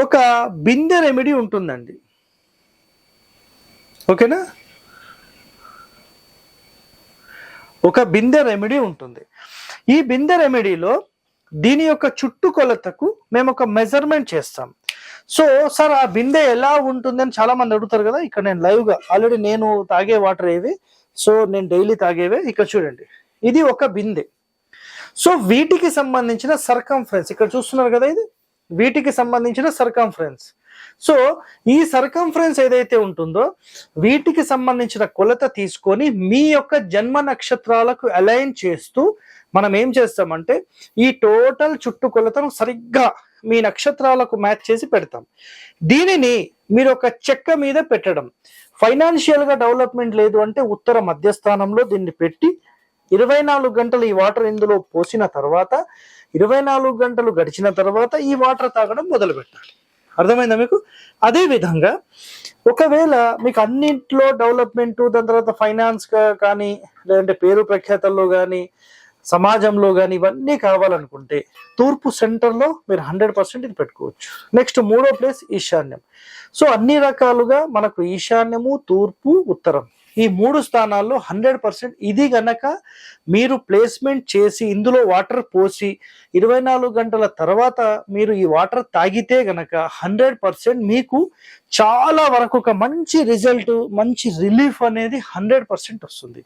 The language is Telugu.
ఒక బిందె రెమెడీ ఉంటుందండి. ఓకేనా? ఒక బిందె రెమెడీ ఉంటుంది. ఈ బిందె రెమెడీలో దీని యొక్క చుట్టుకొలతకు మేము ఒక మెజర్మెంట్ చేస్తాం. సో సార్ ఆ బిందె ఎలా ఉంటుందని చాలా మంది అడుగుతారు కదా. ఇక్కడ నేను లైవ్గా ఆల్రెడీ నేను తాగే వాటర్ ఏవి, సో నేను డైలీ తాగేవే. ఇక్కడ చూడండి, ఇది ఒక బిందె. సో వీటికి సంబంధించిన సర్కంఫరెన్స్ ఇక్కడ చూస్తున్నారు కదా, ఇది వీటికి సంబంధించిన సర్కంఫరెన్స్. సో ఈ సర్కంఫరెన్స్ ఏదైతే ఉంటుందో వీటికి సంబంధించిన కొలత తీసుకొని మీ యొక్క జన్మ నక్షత్రాలకు అలైన్ చేస్తూ మనం ఏం చేస్తామంటే ఈ టోటల్ చుట్టు కొలతను సరిగ్గా మీ నక్షత్రాలకు మ్యాచ్ చేసి పెడతాం. దీనిని మీరు ఒక చెక్క మీద పెట్టడం, ఫైనాన్షియల్ గా డెవలప్మెంట్ లేదు అంటే ఉత్తర మధ్యస్థానంలో దీన్ని పెట్టి 24 గంటలు ఈ వాటర్ ఇందులో పోసిన తర్వాత 24 గంటలు గడిచిన తర్వాత ఈ వాటర్ తాగడం మొదలు పెట్టాలి. అర్థమైందా మీకు? అదే విధంగా ఒకవేళ మీకు అన్నింటిలో డెవలప్మెంట్, దాని తర్వాత ఫైనాన్స్ కానీ లేదంటే పేరు ప్రఖ్యాతల్లో కానీ సమాజంలో కానీ ఇవన్నీ కావాలనుకుంటే తూర్పు సెంటర్లో మీరు 100% ఇది పెట్టుకోవచ్చు. నెక్స్ట్ మూడో ప్లేస్ ఈశాన్యం. సో అన్ని రకాలుగా మనకు ఈశాన్యము, తూర్పు, ఉత్తరం ఈ 3 స్థానాల్లో 100% ఇది గనక మీరు ప్లేస్మెంట్ చేసి ఇందులో వాటర్ పోసి 24 గంటల తర్వాత మీరు ఈ వాటర్ తాగితే గనక 100% మీకు చాలా వరకు ఒక మంచి రిజల్ట్, మంచి రిలీఫ్ అనేది 100% వస్తుంది.